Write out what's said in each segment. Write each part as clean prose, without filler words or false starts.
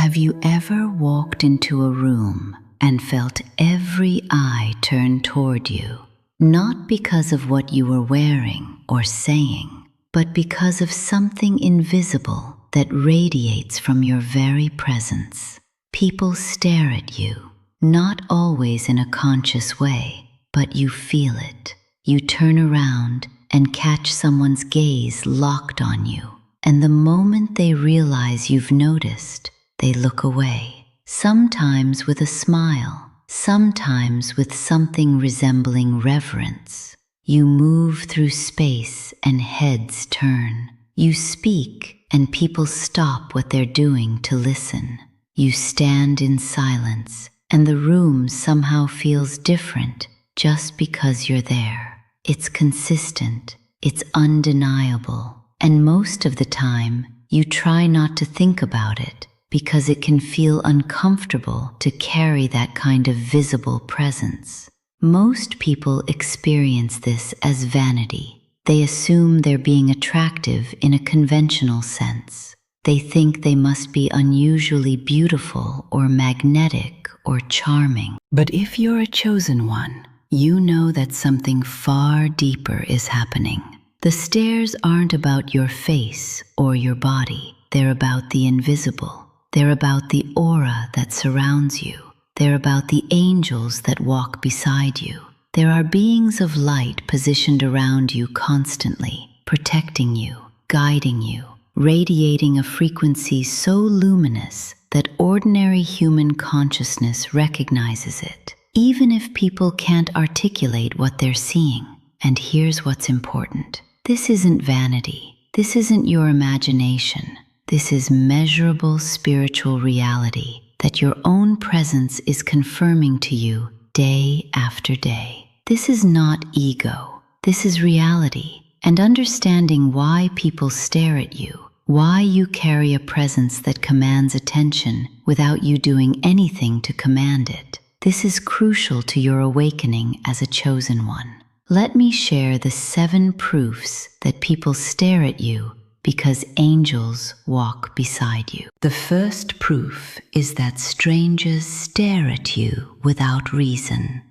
Have you ever walked into a room and felt every eye turn toward you, not because of what you were wearing or saying, but because of something invisible that radiates from your very presence? People stare at you, not always in a conscious way, but you feel it. You turn around and catch someone's gaze locked on you, and the moment they realize you've noticed, they look away, sometimes with a smile, sometimes with something resembling reverence. You move through space and heads turn. You speak and people stop what they're doing to listen. You stand in silence and the room somehow feels different just because you're there. It's consistent, it's undeniable, and most of the time you try not to think about it because it can feel uncomfortable to carry that kind of visible presence. Most people experience this as vanity. They assume they're being attractive in a conventional sense. They think they must be unusually beautiful or magnetic or charming. But if you're a chosen one, you know that something far deeper is happening. The stares aren't about your face or your body. They're about the invisible. They're about the aura that surrounds you. They're about the angels that walk beside you. There are beings of light positioned around you constantly, protecting you, guiding you, radiating a frequency so luminous that ordinary human consciousness recognizes it, even if people can't articulate what they're seeing. And here's what's important. This isn't vanity. This isn't your imagination. This is measurable spiritual reality that your own presence is confirming to you day after day. This is not ego. This is reality. And understanding why people stare at you, why you carry a presence that commands attention without you doing anything to command it. This is crucial to your awakening as a chosen one. Let me share the 7 proofs that people stare at you because angels walk beside you. The first proof is that strangers stare at you without reason.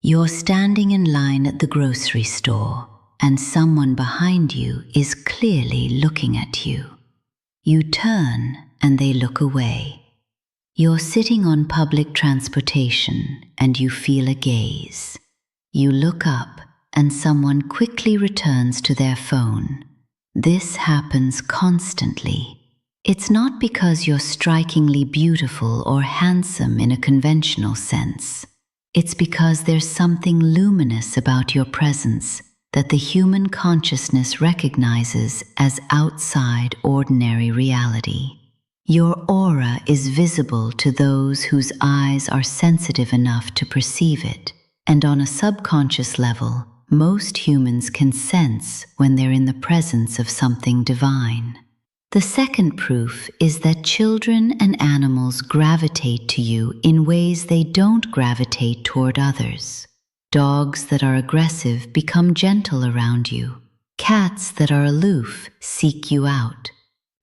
You're standing in line at the grocery store, and someone behind you is clearly looking at you. You turn, and they look away. You're sitting on public transportation, and you feel a gaze. You look up, and someone quickly returns to their phone. This happens constantly. It's not because you're strikingly beautiful or handsome in a conventional sense. It's because there's something luminous about your presence that the human consciousness recognizes as outside ordinary reality. Your aura is visible to those whose eyes are sensitive enough to perceive it, and on a subconscious level, most humans can sense when they're in the presence of something divine. The second proof is that children and animals gravitate to you in ways they don't gravitate toward others. Dogs that are aggressive become gentle around you. Cats that are aloof seek you out.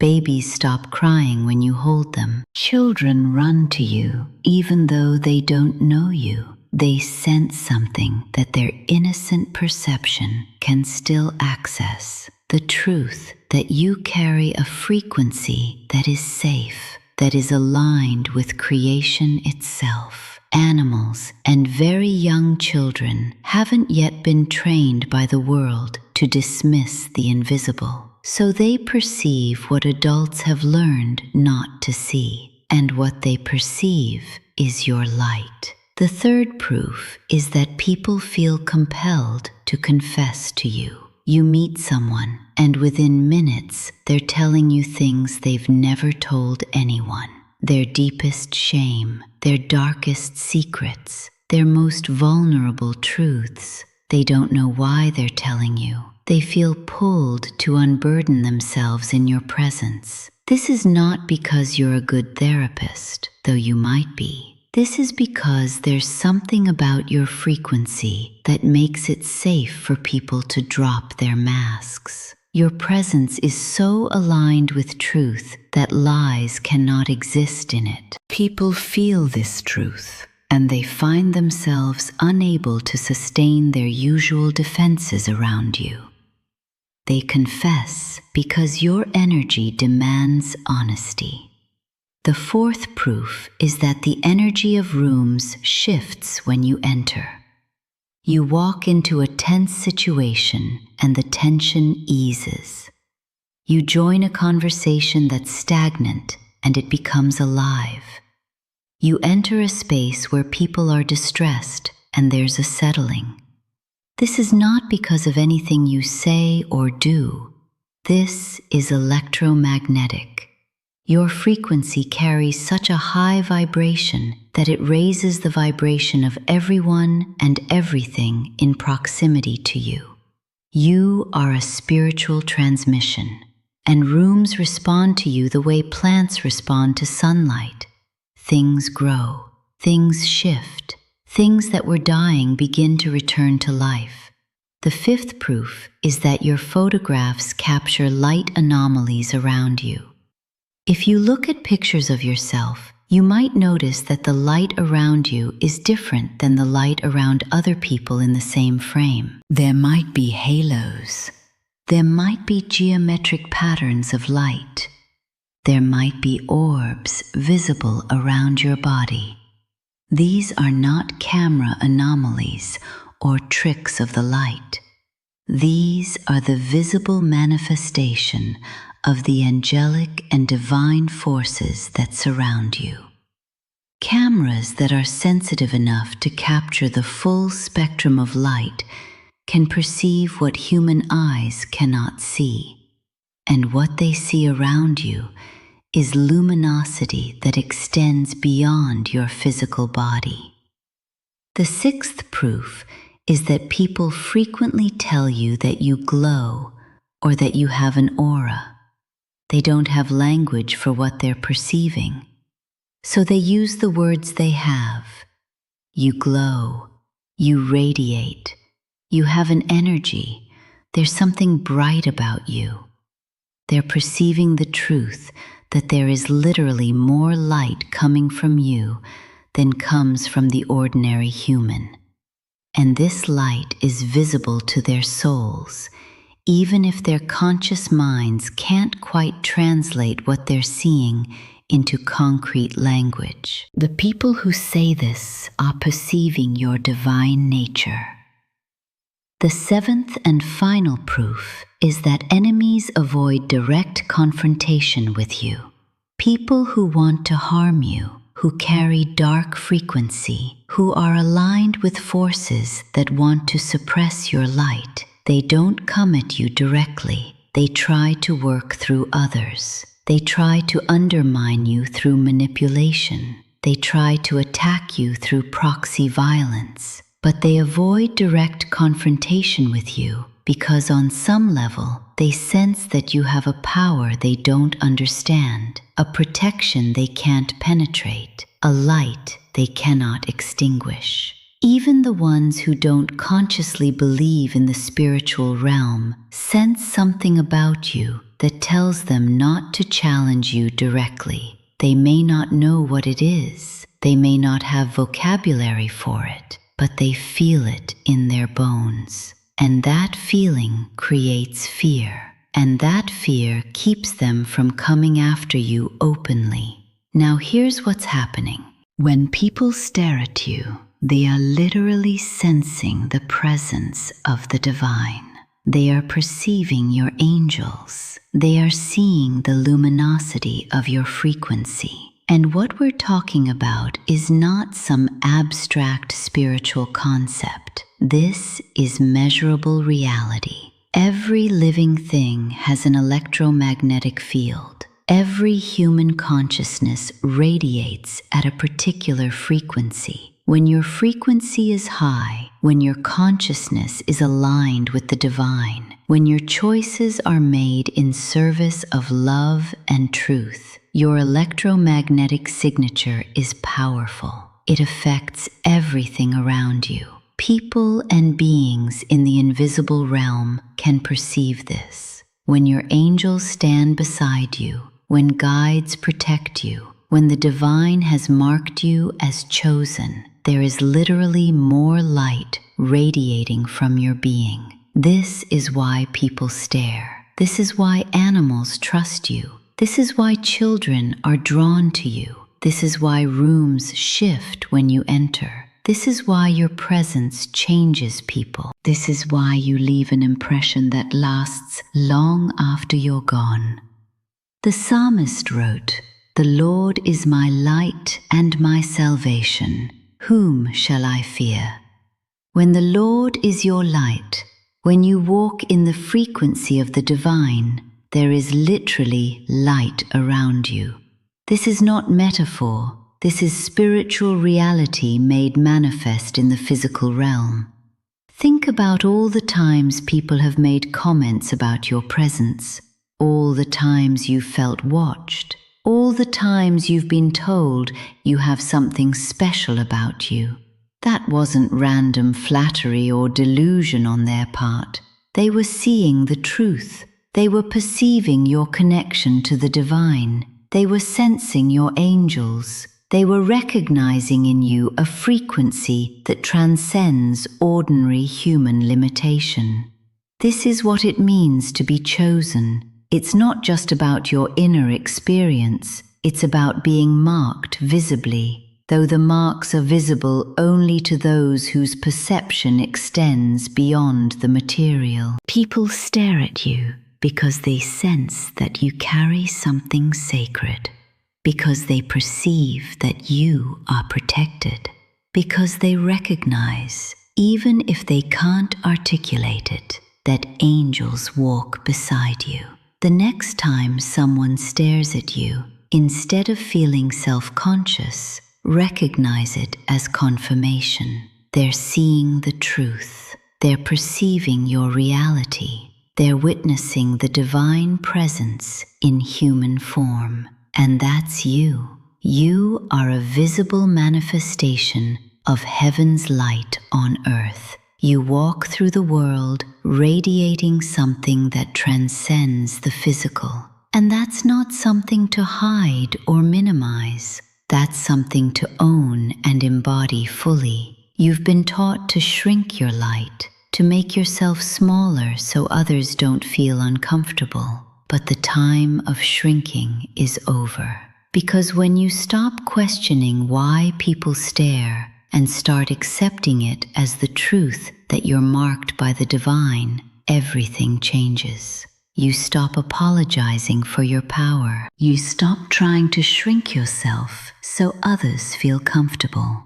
Babies stop crying when you hold them. Children run to you even though they don't know you. They sense something that their innocent perception can still access. The truth that you carry a frequency that is safe, that is aligned with creation itself. Animals and very young children haven't yet been trained by the world to dismiss the invisible, so they perceive what adults have learned not to see, and what they perceive is your light. The third proof is that people feel compelled to confess to you. You meet someone, and within minutes, they're telling you things they've never told anyone. Their deepest shame, their darkest secrets, their most vulnerable truths. They don't know why they're telling you. They feel pulled to unburden themselves in your presence. This is not because you're a good therapist, though you might be. This is because there's something about your frequency that makes it safe for people to drop their masks. Your presence is so aligned with truth that lies cannot exist in it. People feel this truth, and they find themselves unable to sustain their usual defenses around you. They confess because your energy demands honesty. The fourth proof is that the energy of rooms shifts when you enter. You walk into a tense situation and the tension eases. You join a conversation that's stagnant and it becomes alive. You enter a space where people are distressed and there's a settling. This is not because of anything you say or do. This is electromagnetic. Your frequency carries such a high vibration that it raises the vibration of everyone and everything in proximity to you. You are a spiritual transmission, and rooms respond to you the way plants respond to sunlight. Things grow, things shift, things that were dying begin to return to life. The fifth proof is that your photographs capture light anomalies around you. If you look at pictures of yourself, you might notice that the light around you is different than the light around other people in the same frame. There might be halos. There might be geometric patterns of light. There might be orbs visible around your body. These are not camera anomalies or tricks of the light. These are the visible manifestation of the angelic and divine forces that surround you. Cameras that are sensitive enough to capture the full spectrum of light can perceive what human eyes cannot see, and what they see around you is luminosity that extends beyond your physical body. The sixth proof is that people frequently tell you that you glow or that you have an aura. They don't have language for what they're perceiving, so they use the words they have. You glow, you radiate, you have an energy, there's something bright about you. They're perceiving the truth that there is literally more light coming from you than comes from the ordinary human. And this light is visible to their souls, even if their conscious minds can't quite translate what they're seeing into concrete language. The people who say this are perceiving your divine nature. The seventh and final proof is that enemies avoid direct confrontation with you. People who want to harm you, who carry dark frequency, who are aligned with forces that want to suppress your light, they don't come at you directly. They try to work through others. They try to undermine you through manipulation. They try to attack you through proxy violence. But they avoid direct confrontation with you because on some level they sense that you have a power they don't understand, a protection they can't penetrate, a light they cannot extinguish. Even the ones who don't consciously believe in the spiritual realm sense something about you that tells them not to challenge you directly. They may not know what it is. They may not have vocabulary for it, but they feel it in their bones. And that feeling creates fear. And that fear keeps them from coming after you openly. Now here's what's happening. When people stare at you, they are literally sensing the presence of the divine. They are perceiving your angels. They are seeing the luminosity of your frequency. And what we're talking about is not some abstract spiritual concept. This is measurable reality. Every living thing has an electromagnetic field. Every human consciousness radiates at a particular frequency. When your frequency is high, when your consciousness is aligned with the divine, when your choices are made in service of love and truth, your electromagnetic signature is powerful. It affects everything around you. People and beings in the invisible realm can perceive this. when your angels stand beside you, when guides protect you, when the divine has marked you as chosen, there is literally more light radiating from your being. This is why people stare. This is why animals trust you. This is why children are drawn to you. This is why rooms shift when you enter. This is why your presence changes people. This is why you leave an impression that lasts long after you're gone. The psalmist wrote, "The Lord is my light and my salvation. Whom shall I fear?" When the Lord is your light, when you walk in the frequency of the divine, there is literally light around you. This is not metaphor. This is spiritual reality made manifest in the physical realm. Think about all the times people have made comments about your presence, all the times you've felt watched, all the times you've been told you have something special about you. That wasn't random flattery or delusion on their part. They were seeing the truth. They were perceiving your connection to the divine. They were sensing your angels. They were recognizing in you a frequency that transcends ordinary human limitation. This is what it means to be chosen. It's not just about your inner experience. It's about being marked visibly, though the marks are visible only to those whose perception extends beyond the material. People stare at you because they sense that you carry something sacred, because they perceive that you are protected, because they recognize, even if they can't articulate it, that angels walk beside you. The next time someone stares at you, instead of feeling self-conscious, recognize it as confirmation. They're seeing the truth. They're perceiving your reality. They're witnessing the divine presence in human form. And that's you. You are a visible manifestation of heaven's light on earth. You walk through the world radiating something that transcends the physical. And that's not something to hide or minimize. That's something to own and embody fully. You've been taught to shrink your light, to make yourself smaller so others don't feel uncomfortable. But the time of shrinking is over. Because when you stop questioning why people stare and start accepting it as the truth that you're marked by the divine, everything changes. You stop apologizing for your power. You stop trying to shrink yourself so others feel comfortable.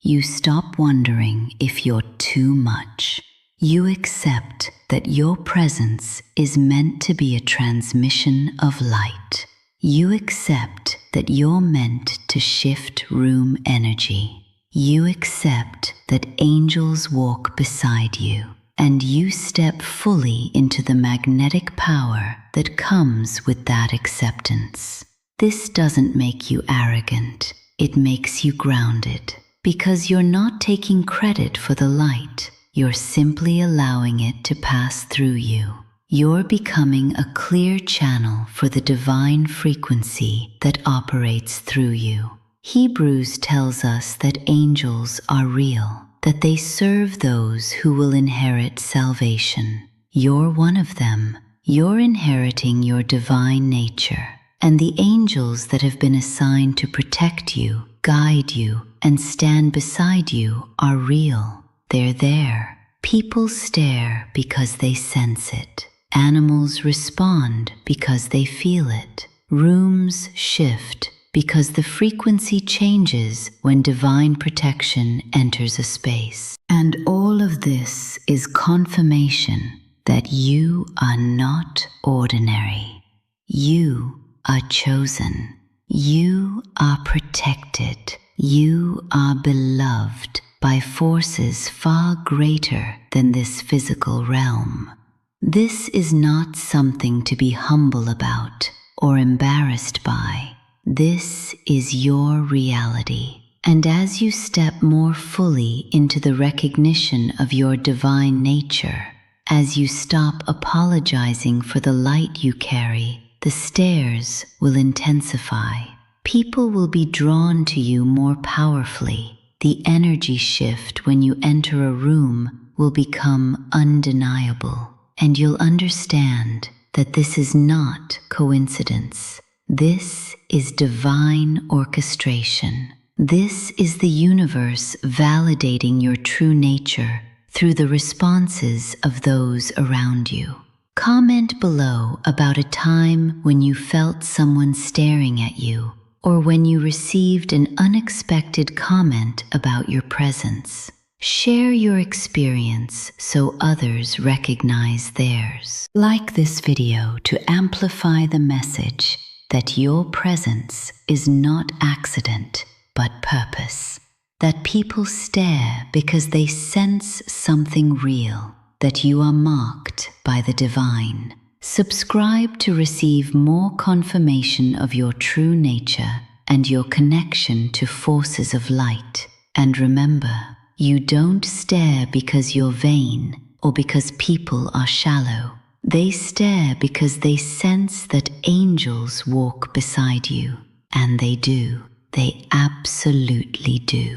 You stop wondering if you're too much. You accept that your presence is meant to be a transmission of light. You accept that you're meant to shift room energy. You accept that angels walk beside you, and you step fully into the magnetic power that comes with that acceptance. This doesn't make you arrogant. It makes you grounded, because you're not taking credit for the light. You're simply allowing it to pass through you. You're becoming a clear channel for the divine frequency that operates through you. Hebrews tells us that angels are real, that they serve those who will inherit salvation. You're one of them. You're inheriting your divine nature. And the angels that have been assigned to protect you, guide you, and stand beside you are real. They're there. People stare because they sense it. Animals respond because they feel it. Rooms shift because the frequency changes when divine protection enters a space. And all of this is confirmation that you are not ordinary. You are chosen. You are protected. You are beloved by forces far greater than this physical realm. This is not something to be humble about or embarrassed by. This is your reality. And as you step more fully into the recognition of your divine nature, As you stop apologizing for the light you carry, the stares will intensify. People will be drawn to you more powerfully. The energy shift when you enter a room will become undeniable, and you'll understand that this is not coincidence. This is divine orchestration. This is the universe validating your true nature through the responses of those around you. Comment below about a time when you felt someone staring at you, or when you received an unexpected comment about your presence. Share your experience so others recognize theirs. Like this video to amplify the message that your presence is not accident, but purpose. That people stare because they sense something real, that you are marked by the divine. Subscribe to receive more confirmation of your true nature and your connection to forces of light. And remember, you don't stare because you're vain or because people are shallow. They stare because they sense that angels walk beside you. And they do. They absolutely do.